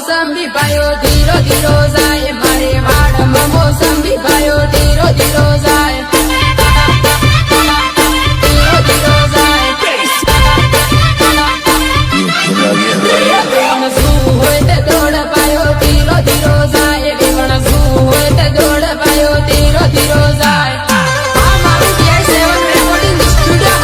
મોસંબી ભાઈઓ ધીરો ધીરો જાય મારે વાડમાં મોસંબી ભાઈઓ ધીરો ધીરો જાય ધીરો ધીરો જાય વેવણ શું હોય તે દોડ પાયો ધીરો ધીરો જાય વેવણ શું હોય તે દોડ પાયો ધીરો ધીરો જાય આ મારું DI7 રેકોર્ડિંગ સ્ટુડિયો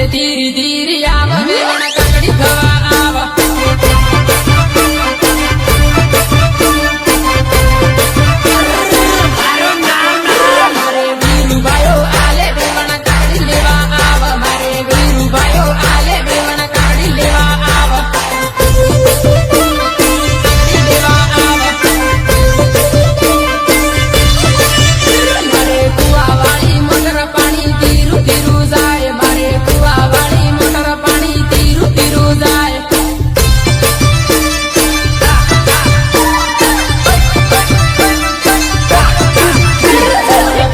ધીરે ધીરે આવ વેવણ કાકડી ખાવા આવ મારે વીરુભાઈઓ આલે વેવણ કાકડી લેવા આવ મારે વીરુભાઈઓ આલે વેવણ કાકડી લેવા આવ લેવા આવ મારે કુવાવાળી મોટર પાણી ધીરું ધીરું જાય મારે કુવાવાળી મોટર પાણી ધીરું ધીરું જાય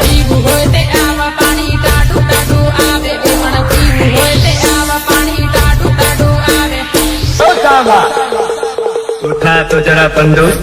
પીવું હોય તે આવા પાણી ટાઢું ટાઢું આવે વેવણ પીવું હોય તે આવા પાણી ટાઢું ટાઢું આવે उठा तो जरा बंदूक